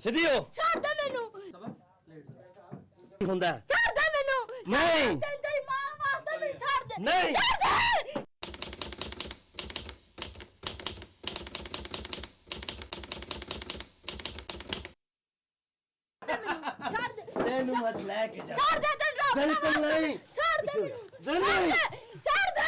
सीधी हो छोड़ दे मैनू ਹੁੰਦਾ छोड़ दे मैनू नहीं तेरी मां वास्ते भी छोड़ दे नहीं छोड़ दे छोड़ दे तेनू मत लेके जा छोड़ दे तेन रोक बिल्कुल नहीं छोड़ दे मैनू नहीं छोड़ दे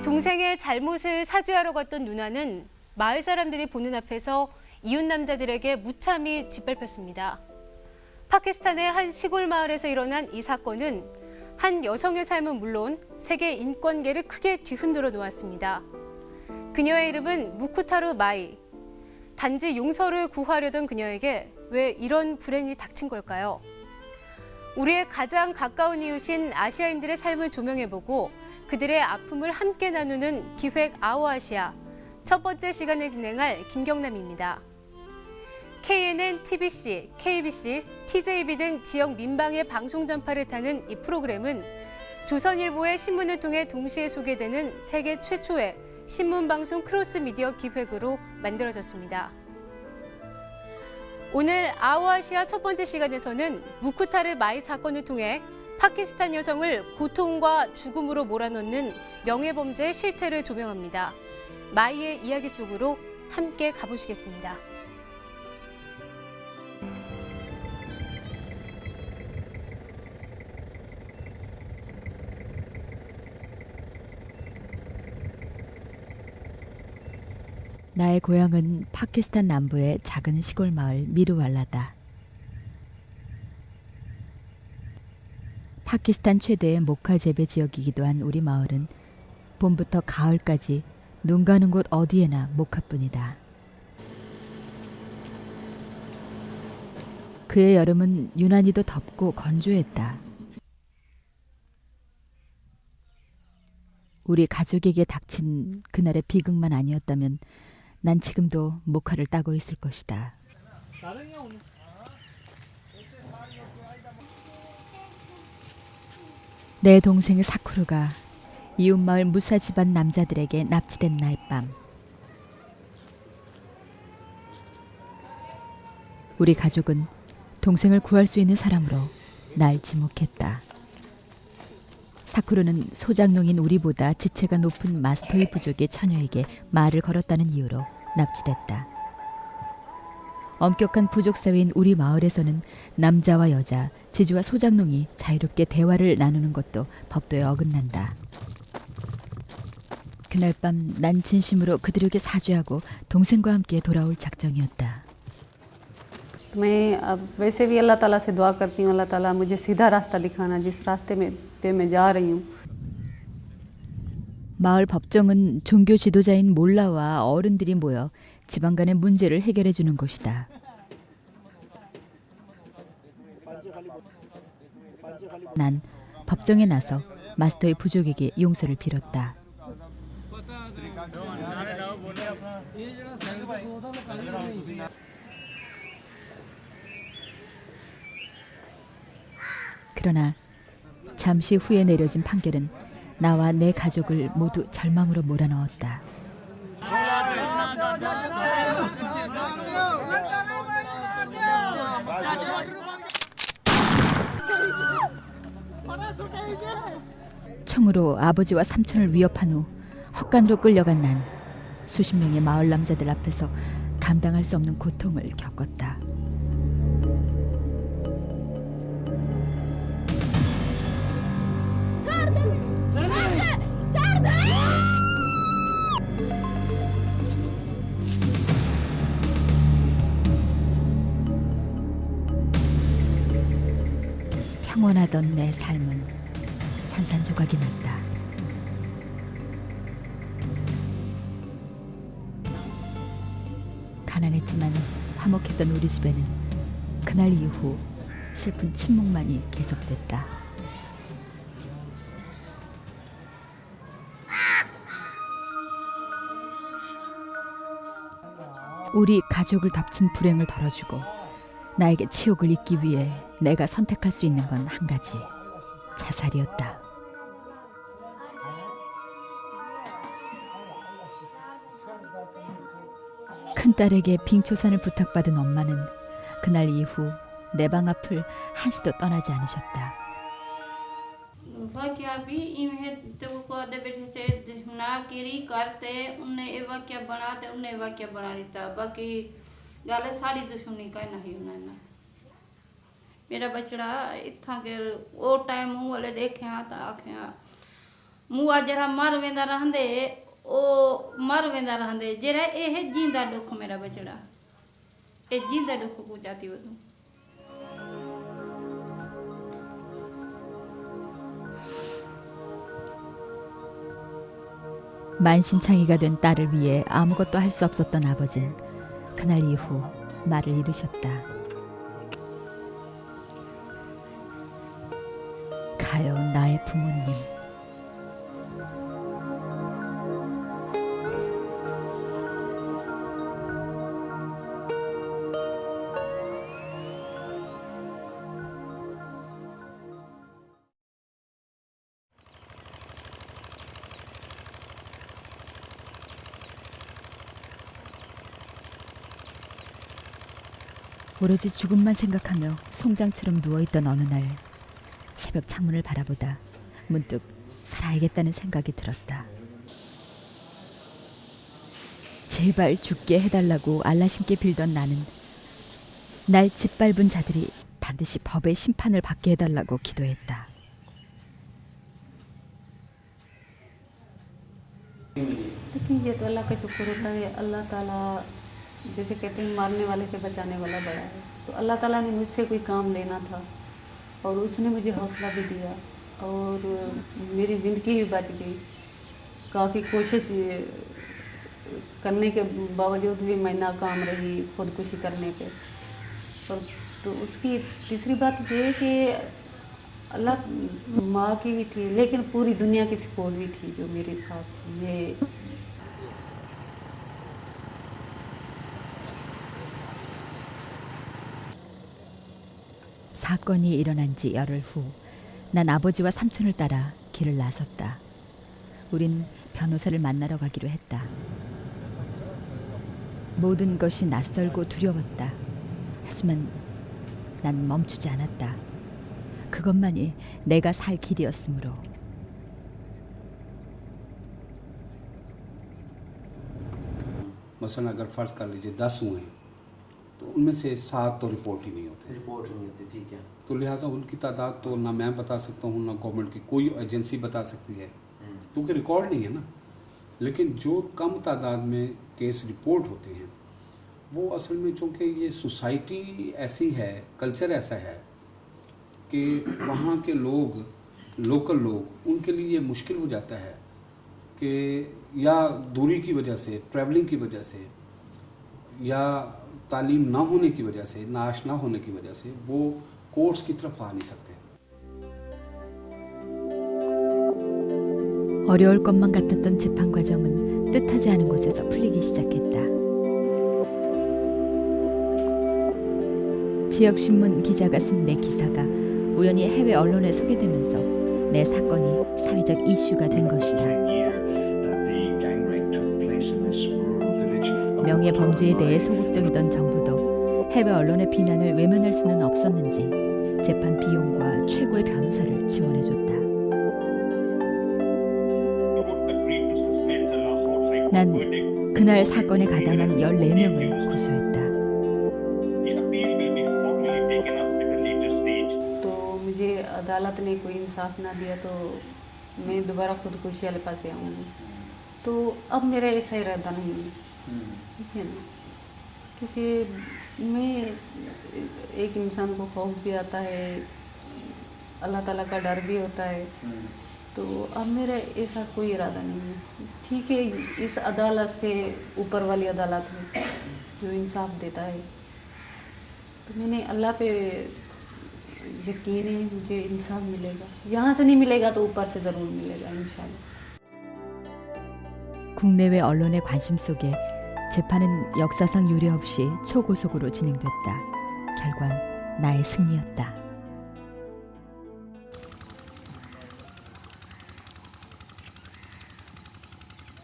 동생의 잘못을 사죄하러 갔던 누나는 마을 사람들이 보는 앞에서 이웃 남자들에게 무참히 짓밟혔습니다. 파키스탄의 한 시골 마을에서 일어난 이 사건은 한 여성의 삶은 물론 세계 인권계를 크게 뒤흔들어 놓았습니다. 그녀의 이름은 무쿠타르 마이. 단지 용서를 구하려던 그녀에게 왜 이런 불행이 닥친 걸까요? 우리의 가장 가까운 이웃인 아시아인들의 삶을 조명해보고 그들의 아픔을 함께 나누는 기획 아오아시아 첫 번째 시간을 진행할 김경남입니다. KNN, TBC, KBC, TJB 등 지역 민방의 방송 전파를 타는 이 프로그램은 조선일보의 신문을 통해 동시에 소개되는 세계 최초의 신문방송 크로스미디어 기획으로 만들어졌습니다. 오늘 아오아시아 첫 번째 시간에서는 무쿠타르 마이 사건을 통해 파키스탄 여성을 고통과 죽음으로 몰아넣는 명예범죄의 실태를 조명합니다. 마이의 이야기 속으로 함께 가보시겠습니다. 나의 고향은 파키스탄 남부의 작은 시골 마을 미르왈라다. 파키스탄 최대의 모카 재배 지역이기도 한 우리 마을은 봄부터 가을까지 눈 가는 곳 어디에나 모카뿐이다. 그의 여름은 유난히도 덥고 건조했다. 우리 가족에게 닥친 그날의 비극만 아니었다면 난 지금도 모카를 따고 있을 것이다. 내 동생 사쿠르가 이웃마을 무사 집안 남자들에게 납치된 날 밤, 우리 가족은 동생을 구할 수 있는 사람으로 날 지목했다. 사쿠르는 소장농인 우리보다 지체가 높은 마스토이 부족의 처녀에게 말을 걸었다는 이유로 납치됐다. 엄격한 부족 사회인 우리 마을에서는 남자와 여자, 지주와 소장농이 자유롭게 대화를 나누는 것도 법도에 어긋난다. 그날 밤 난 진심으로 그들에게 사죄하고 동생과 함께 돌아올 작정이었다. मैं अब वैसे भी अल्लाह ताला से दुआ करती हूँ, अल्लाह ताला मुझे सीधा रास्ता दिखाना जिस रास्ते में पे मैं जा रही हूँ. 마을 법정은 종교 지도자인 몰라와 어른들이 모여 지방 간의 문제를 해결해 주는 곳이다. 난 법정에 나서 마스터의 부족에게 용서를 빌었다. 그러나 잠시 후에 내려진 판결은 나와 내 가족을 모두 절망으로 몰아넣었다. 총으로 아버지와 삼촌을 위협한 후 헛간으로 끌려간 난 수십 명의 마을 남자들 앞에서 감당할 수 없는 고통을 겪었다. 평온하던 내 삶은 산산조각이 났다. 가난했지만 화목했던 우리 집에는 그날 이후 슬픈 침묵만이 계속됐다. 우리 가족을 덮친 불행을 덜어주고 나에게 치욕을 잊기 위해 내가 선택할 수 있는 건 한 가지, 자살이었다. 큰딸에게 빙초산을 부탁받은 엄마는 그날 이후 내 방 앞을 한시도 떠나지 않으셨다. वाक्य भी इन्हें तो को दे बैठे से दुश्मना केरी करते उन्हें ये वाक्य बनाते उन्हें वाक्य बना लेता बाकी गाले सारी दुश्मनी का नहीं उन्हें मेरा बचड़ा इतना के वो टाइम मुँह वाले देखे आता आखे मुँह जरा मर वेंदा रहंदे ओ मर वेंदा रहंदे जरा ये है जिंदा दुख मेरा बचड़ा ये जिंदा दुख को जाती वो तुम 만신창이가 된 딸을 위해 아무것도 할 수 없었던 아버지는 그날 이후 말을 잃으셨다. 가요 나의 부모님. 오로지 죽음만 생각하며 송장처럼 누워있던 어느 날 새벽 창문을 바라보다 문득 살아야겠다는 생각이 들었다. 제발 죽게 해달라고 알라신께 빌던 나는 날 짓밟은 자들이 반드시 법의 심판을 받게 해달라고 기도했다. देखिए ये तो अल्लाह का शुक्र होता है अल्लाह ताला जैसे कहते हैं मारने वाले से बचाने वाला बड़ा है तो अल्लाह ताला ने मुझसे कोई काम लेना था और उसने मुझे हौसला भी दिया और मेरी ज़िंदगी भी बच गई। काफ़ी कोशिश करने के बावजूद भी मैं नाकाम रही खुदकुशी करने पे और तो उसकी तीसरी बात ये है कि अल्लाह माँ की भी थी लेकिन पूरी दुनिया की सपोर्ट भी थी जो मेरे साथ ये 사건이 일어난 지 열흘 후 난 아버지와 삼촌을 따라 길을 나섰다. 우린 변호사를 만나러 가기로 했다. 모든 것이 낯설고 두려웠다. 하지만 난 멈추지 않았다. 그것만이 내가 살 길이었으므로. मसलन अगर फ़र्ज़ कर लीजिए 10 हुए हैं तो उनमें से 7 तो रिपोर्ट ही नहीं होते। ठीक है। तो लिहाजा उनकी तादाद तो ना मैं बता सकता हूँ ना गवर्नमेंट की कोई एजेंसी बता सकती है क्योंकि रिकॉर्ड नहीं है ना। लेकिन जो कम तादाद में केस रिपोर्ट होते हैं वो असल में चूँकि ये सोसाइटी ऐसी है, कल्चर ऐसा है कि वहाँ के लोग, लोकल लोग, उनके लिए ये मुश्किल हो जाता है कि या दूरी की वजह से, ट्रैवलिंग की वजह से या तालीम ना होने की वजह से, नाआशना होने की वजह से वो कोर्ट्स की तरफ आ नहीं सकते। 어려울 것만 같았던 재판 과정은 뜻하지 않은 곳에서 풀리기 시작했다. 지역신문 기자가 쓴 내 기사가 우연히 해외 언론에 소개되면서 내 사건이 사회적 이슈가 된 것이다. 명예 범죄에 대해 소극적이던 정부도 해외 언론의 비난을 외면할 수는 없었는지 재판 비용과 최고의 변호사를 지원해줬다. 난 그날 사건에 가담한 14명을 고소했다. तो मुझे अदालत ने कोई इंसाफ ना दिया तो मैं दोबारा खुदकुशी वाले पास आऊँगी। तो अब मेरा ऐसा इरादा नहीं है, ठीक है ना, क्योंकि मैं एक इंसान को खौफ भी आता है, अल्लाह ताला का डर भी होता है। तो अब मेरा ऐसा कोई इरादा नहीं है। ठीक है, इस अदालत से ऊपर वाली अदालत है जो इंसाफ देता है, तो मैंने अल्लाह पे यकीन है मुझे इंसाफ मिलेगा। यहाँ से नहीं मिलेगा तो ऊपर से ज़रूर मिलेगा इंशाल्लाह। 국내외 언론의 관심 속에 재판은 역사상 유례 없이 초고속으로 진행됐다. 결과는 나의 승리였다.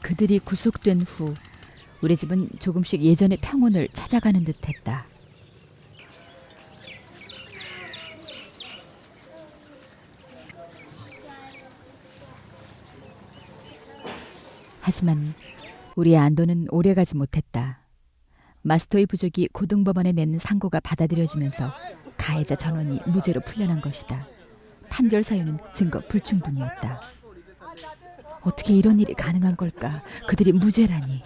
그들이 구속된 후 우리 집은 조금씩 예전의 평온을 찾아가는 듯했다. 하지만 우리의 안도는 오래가지 못했다. 마스토이 부족이 고등법원에 낸 상고가 받아들여지면서 가해자 전원이 무죄로 풀려난 것이다. 판결 사유는 증거 불충분이었다. 어떻게 이런 일이 가능한 걸까? 그들이 무죄라니.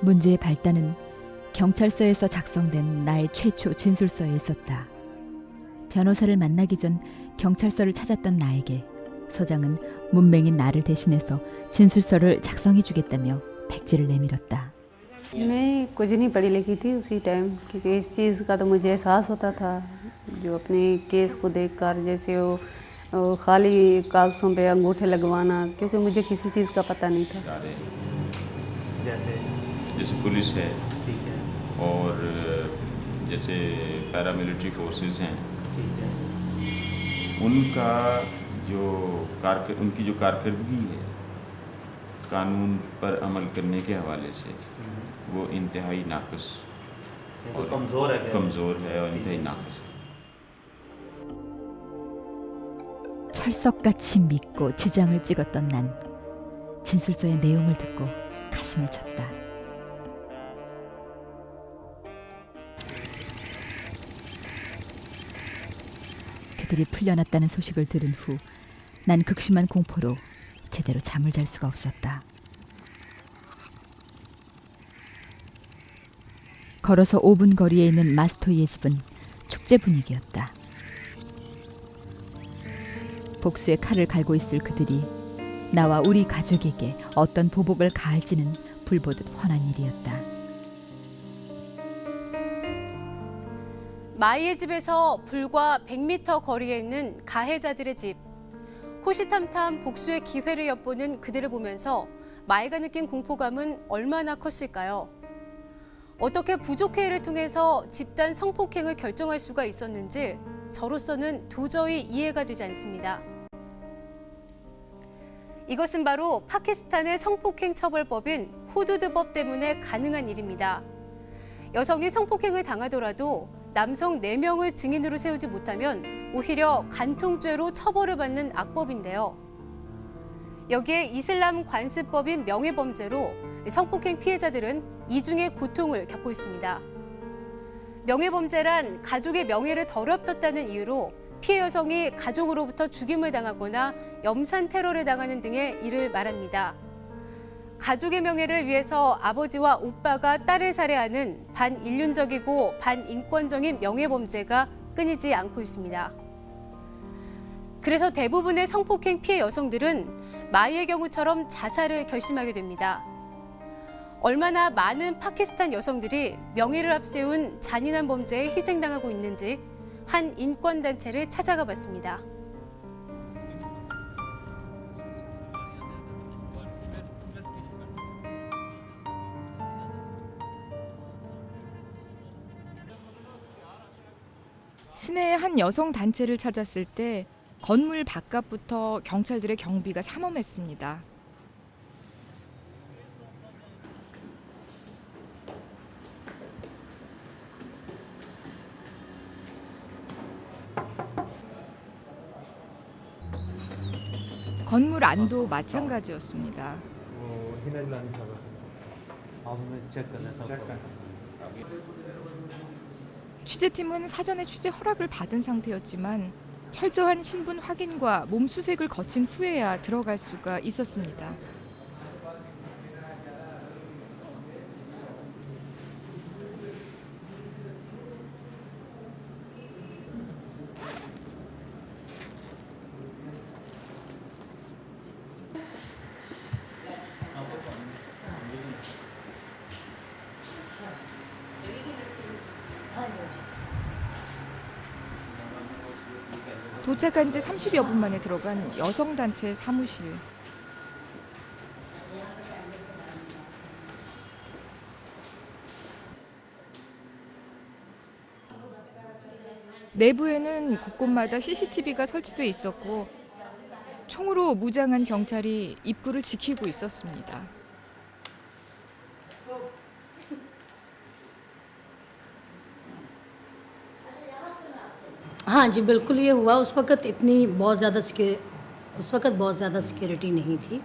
문제의 발단은 경찰서에서 작성된 나의 최초 진술서에 있었다. 변호사를 만나기 전 경찰서를 찾았던 나에게 서장은 문맹인 나를 대신해서 진술서를 작성해 주겠다며 백지를 내밀었다. मैं कुछ नहीं पढ़ी लिखी थी उसी टाइम क्योंकि इस चीज़ का तो मुझे एहसास होता था जो अपने केस को देखकर जैसे वो खाली कागज़ों पे अंगूठे लगवाना क्योंकि मुझे किसी चीज़ का पता नहीं था। जैसे पुलिस है और जैसे पैरामिलिट्री फोर्सेस हैं उनका उनकी जो कारकर्दगी है कानून पर अमल करने के हवाले से वो इंतहाई नाक़िस और कमज़ोर है और इंतहाई नाक़िस। 철석같이 믿고 지장을 찍었던 난 진술서의 내용을 듣고 가슴을 쳤다. 그들이 풀려났다는 소식을 들은 후 난 극심한 공포로 제대로 잠을 잘 수가 없었다. 걸어서 5분 거리에 있는 마스토이의 집은 축제 분위기였다. 복수의 칼을 갈고 있을 그들이 나와 우리 가족에게 어떤 보복을 가할지는 불보듯 훤한 일이었다. 마이의 집에서 불과 100m 거리에 있는 가해자들의 집. 호시탐탐 복수의 기회를 엿보는 그들을 보면서 마이가 느낀 공포감은 얼마나 컸을까요? 어떻게 부족회의를 통해서 집단 성폭행을 결정할 수가 있었는지 저로서는 도저히 이해가 되지 않습니다. 이것은 바로 파키스탄의 성폭행 처벌법인 후두드법 때문에 가능한 일입니다. 여성이 성폭행을 당하더라도 남성 4명을 증인으로 세우지 못하면 오히려 간통죄로 처벌을 받는 악법인데요. 여기에 이슬람 관습법인 명예범죄로 성폭행 피해자들은 이중의 고통을 겪고 있습니다. 명예범죄란 가족의 명예를 더럽혔다는 이유로 피해 여성이 가족으로부터 죽임을 당하거나 염산 테러를 당하는 등의 일을 말합니다. 가족의 명예를 위해서 아버지와 오빠가 딸을 살해하는 반인륜적이고 반인권적인 명예범죄가 끊이지 않고 있습니다. 그래서 대부분의 성폭행 피해 여성들은 마이의 경우처럼 자살을 결심하게 됩니다. 얼마나 많은 파키스탄 여성들이 명예를 앞세운 잔인한 범죄에 희생당하고 있는지 한 인권단체를 찾아가 봤습니다. 시내의 한 여성 단체를 찾았을 때 건물 바깥부터 경찰들의 경비가 삼엄했습니다. 건물 안도 마찬가지였습니다. 취재팀은 사전에 취재 허락을 받은 상태였지만 철저한 신분 확인과 몸수색을 거친 후에야 들어갈 수가 있었습니다. 도착한 지 30여 분 만에 들어간 여성단체 사무실. 내부에는 곳곳마다 CCTV가 설치돼 있었고 총으로 무장한 경찰이 입구를 지키고 있었습니다. हाँ जी बिल्कुल ये हुआ उस वक़्त इतनी बहुत ज़्यादा उस वक़्त बहुत ज़्यादा सिक्योरिटी नहीं थी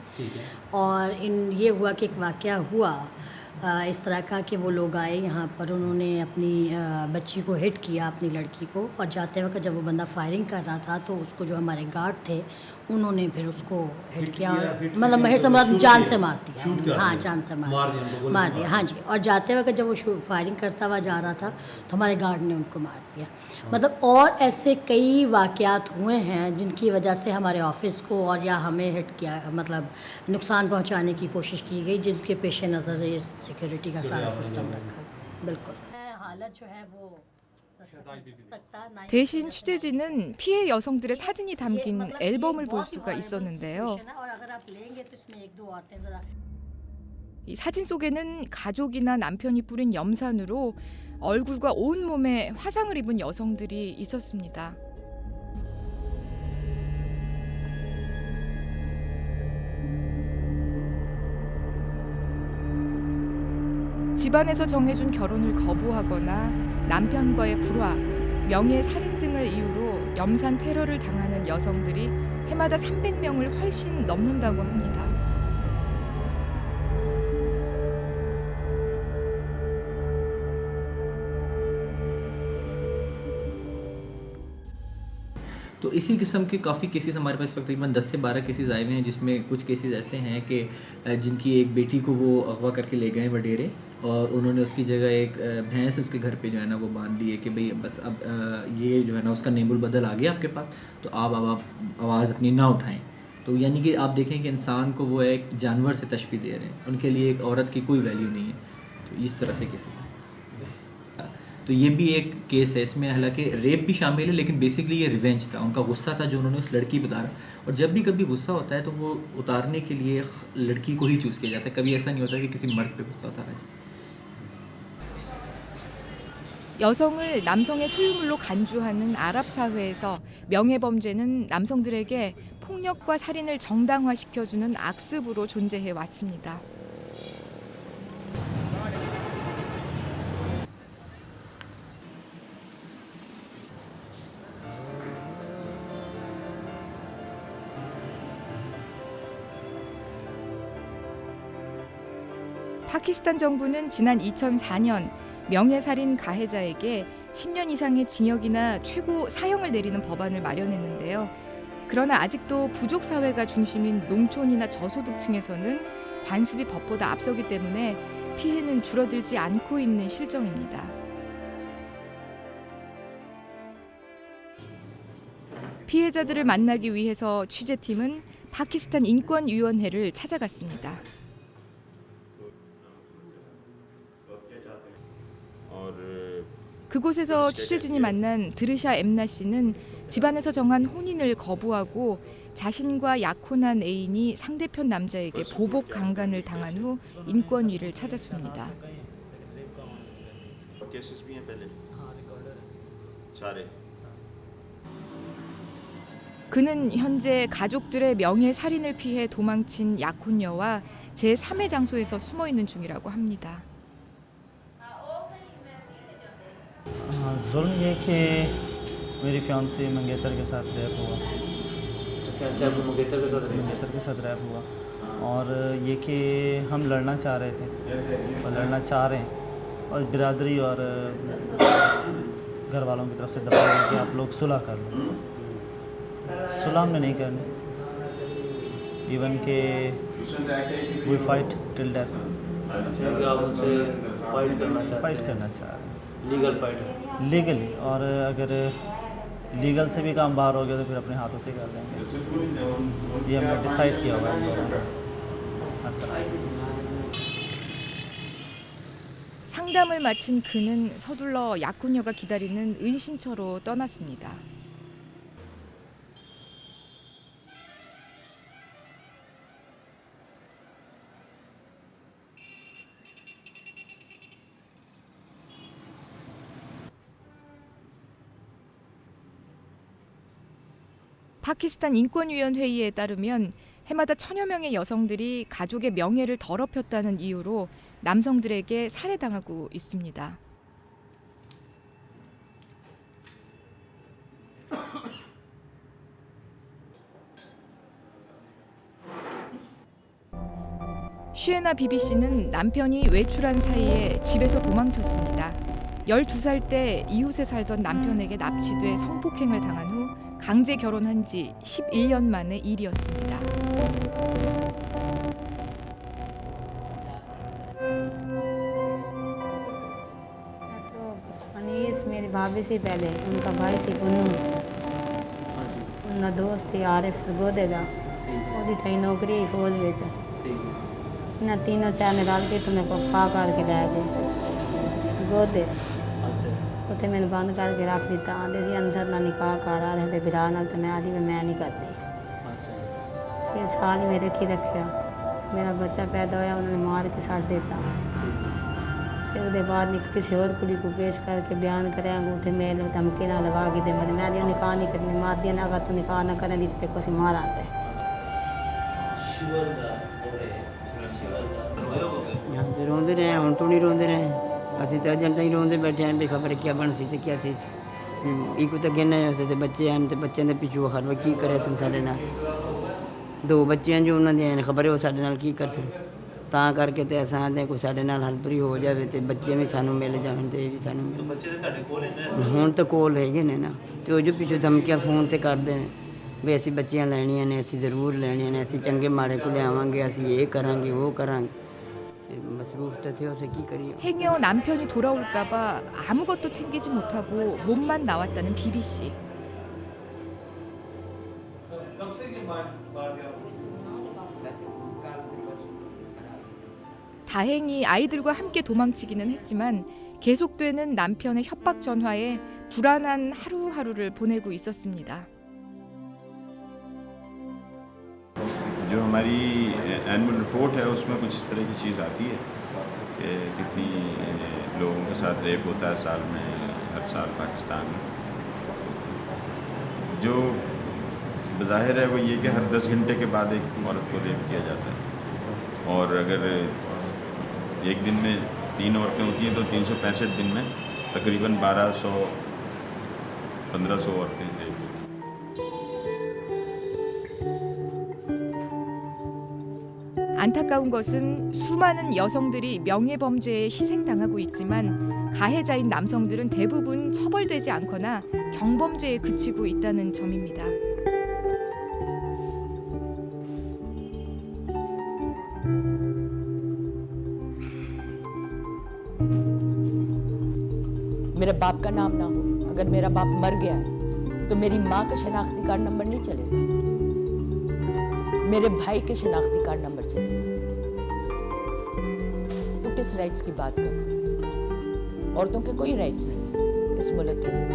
और ये हुआ कि एक वाक़या हुआ इस तरह का कि वो लोग आए यहाँ पर उन्होंने अपनी बच्ची को हिट किया अपनी लड़की को और जाते वक्त जब वो बंदा फायरिंग कर रहा था तो उसको जो हमारे गार्ड थे उन्होंने फिर उसको हिट किया मतलब हिट से मतलब जान से मार दिया हाँ जान से मार दिया हाँ जी और जाते वक्त जब वो फायरिंग करता हुआ जा रहा था तो हमारे गार्ड ने उनको मार दिया मतलब और ऐसे कई वाक़यात हुए हैं जिनकी वजह से हमारे ऑफिस को और या हमें हिट किया मतलब नुकसान पहुंचाने की कोशिश की गई जिनके पेश नज़र ये सिक्योरिटी का सारा सिस्टम रखा बिल्कुल हालत जो है वो 대신 취재진은 피해 여성들의 사진이 담긴 앨범을 볼 수가 있었는데요. 이 사진 속에는 가족이나 남편이 뿌린 염산으로 얼굴과 온몸에 화상을 입은 여성들이 있었습니다. 집안에서 정해준 결혼을 거부하거나 남편과의 불화, 명예살인 등을 이유로 염산 테러를 당하는 여성들이 해마다 300명을 훨씬 넘는다고 합니다. तो इसी किस्म के काफ़ी केसेस हमारे पास तकरीबन 10 से 12 केसेस आए हुए हैं जिसमें कुछ केसेस ऐसे हैं कि जिनकी एक बेटी को वो अगवा करके ले गए वडेरे और उन्होंने उसकी जगह एक भैंस उसके घर पे जो है ना वो बांध दी है कि भाई बस अब ये जो है ना उसका नेमुल बदल आ गया आपके पास तो आप आवाज़ अपनी ना उठाएं। तो यानी कि आप देखें कि इंसान को वो एक जानवर से तशबीह दे रहे हैं, उनके लिए एक औरत की कोई वैल्यू नहीं है। तो इस तरह से केसेस हैं। तो ये भी एक केस है, इसमें हालांकि रेप भी शामिल है लेकिन बेसिकली ये रिवेंज था, उनका गुस्सा था जो उन्होंने उस लड़की पर उतारा। और जब भी कभी गुस्सा होता है तो वो उतारने के लिए लड़की को ही चूज़ किया जाता है, कभी ऐसा नहीं होता कि किसी मर्द पे गुस्सा उतारा जाए। 여성을 남성의 소유물로 간주하는 아랍 사회에서 명예범죄는 남성들에게 폭력과 살인을 정당화시켜주는 악습으로 존재해 왔습니다. 파키스탄 정부는 지난 2004년 명예살인 가해자에게 10년 이상의 징역이나 최고 사형을 내리는 법안을 마련했는데요. 그러나 아직도 부족 사회가 중심인 농촌이나 저소득층에서는 관습이 법보다 앞서기 때문에 피해는 줄어들지 않고 있는 실정입니다. 피해자들을 만나기 위해서 취재팀은 파키스탄 인권위원회를 찾아갔습니다. 그곳에서 취재진이 만난 드르샤 엠나 씨는 집안에서 정한 혼인을 거부하고 자신과 약혼한 애인이 상대편 남자에게 보복 강간을 당한 후 인권위를 찾았습니다. 그는 현재 가족들의 명예살인을 피해 도망친 약혼녀와 제3의 장소에서 숨어있는 중이라고 합니다. जुल्म ये कि मेरी फियांसी मंगेतर के साथ रैप हुआ। मंगेतर के साथ रैप हुआ और ये कि हम लड़ना चाह रहे थे और लड़ना चाह रहे हैं और बिरादरी और घर वालों की तरफ से दबाव है कि आप लोग सुलह कर लो। सुलह हमने नहीं करनी, इवन के we fight till death. Fight करना चाह रहे हैं लीगली, और अगर लीगल से भी काम बाहर हो गया तो फिर अपने हाथों से कर देंगे। ये हमने डिसाइड किया हुआ है हर तरह से। 상담을 마친 그는 서둘러 약혼녀가 기다리는 은신처로 떠났습니다. 파키스탄 인권위원회의에 따르면 해마다 1000여 명의 여성들이 가족의 명예를 더럽혔다는 이유로 남성들에게 살해당하고 있습니다. 슈에나 비비 씨는 남편이 외출한 사이에 집에서 도망쳤습니다. 12살 때 이웃에 살던 남편에게 납치돼 성폭행을 당한 후 강제 결혼한 지 11년 만의 일이었습니다. तो अनीस मेरी भाभी से पहले उनका भाई से पुन्नू उनका दोस्त सी आरिफ गोदे दा ओदी थई नौकरी फौज विच इन्हां तीनों चार ने रल के तुम्हें को पा करके लै गए गोदे उत्थे मैंने बंद करके रख दिता आंदे सी अंसर ना निकाह कर आ रहे बिरा नाल ते मैं आदी मैं नहीं करती फिर साल ही मेरे रखी रखा मेरा बच्चा पैदा होया उन्होंने मार के सट देता फिर उसके बाद किसी और कुड़ी को पेश करके बयान करें अंगूठे मेल धमकी ना लगा के दे मैं दिया निकाह नहीं करनी मार दिया ना अगर तू निकाह ना करें नहीं तो कुछ मार आते रोंदे रहे हम तो नहीं रोंदे रहे असं तो अजन तक रोंदे बैठे हैं भी खबर क्या बन सी तो क्या थी एक तो कहना है बच्चे हैं तो बच्चों के पिछू हर की करे साढ़े नाल दो बच्चे हैं जो उन्होंने खबर है वो साढ़े नाल की कर सकते ਤਾਂ ਕਰਕੇ ਤੇ ਅਸਾਂ ਆਂਦੇ ਕੋਈ ਸਾਡੇ ਨਾਲ ਹਲਪਰੀ ਹੋ ਜਾਵੇ ਤੇ ਬੱਚੇ ਵੀ ਸਾਨੂੰ ਮਿਲ ਜਾਣ ਤੇ ਇਹ ਵੀ ਸਾਨੂੰ ਮਿਲ ਬੱਚੇ ਤੇ ਤੁਹਾਡੇ ਕੋਲ ਨੇ ਹੁਣ ਤਾਂ ਕੋਲ ਹੈਗੇ ਨੇ ਨਾ ਤੇ ਉਹ ਜੋ ਪਿੱਛੋਂ ਧਮਕੀਆਂ ਫੋਨ ਤੇ ਕਰਦੇ ਨੇ ਵੀ ਅਸੀਂ ਬੱਚੀਆਂ ਲੈਣੀਆਂ ਨੇ ਅਸੀਂ ਜ਼ਰੂਰ ਲੈਣੀਆਂ ਨੇ ਅਸੀਂ ਚੰਗੇ ਮਾੜੇ ਕੋਲ ਲਿਆਵਾਂਗੇ ਅਸੀਂ ਇਹ ਕਰਾਂਗੇ ਉਹ ਕਰਾਂਗੇ ਮਸਰੂਫ ਤਾਂ ਥੇ ਉਸੇ ਕੀ ਕਰੀਏ 행여 남편이 돌아올까 봐 아무것도 챙기지 못하고 몸만 나왔다는 비비 씨. 다행히 아이들과 함께 도망치기는 했지만 계속되는 남편의 협박 전화에 불안한 하루하루를 보내고 있었습니다. जो हमारी एनुअल रिपोर्ट है उसमें कुछ इस तरह की चीज़ आती है कि कितनी लोगों के साथ रेप होता है साल में हर साल पाकिस्तान में जो बज़ाहिर है वो ये कि हर 10 घंटे के बाद एक औरत को रेप किया जाता है और अगर एक दिन में 3 औरतें होती हैं तो 365 दिन में तकरीबन 1200-1500 औरतें रेप। 안타까운 것은 수많은 여성들이 명예범죄에 희생당하고 있지만 가해자인 남성들은 대부분 처벌되지 않거나 경범죄에 그치고 있다는 점입니다. मेरे बाप का नाम ना हो अगर मेरा बाप मर गया तो मेरी माँ का शनाख्ती कार्ड नंबर नहीं चलेगा मेरे भाई के शनाख्ती कार्ड नंबर चले तो किस राइट्स की बात करते हैं औरतों के कोई राइट्स नहीं इस मुल्क के लिए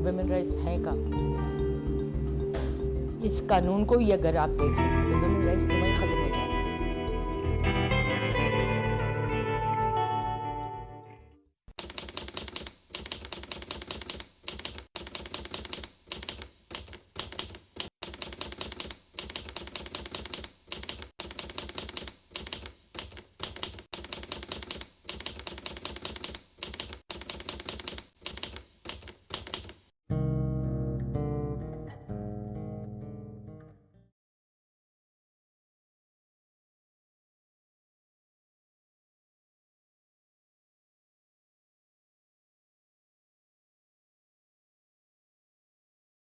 वुमेन राइट्स हैं का इस कानून को ही अगर आप देख लें तो वुमेन राइट्स तो वहीं खत्म हो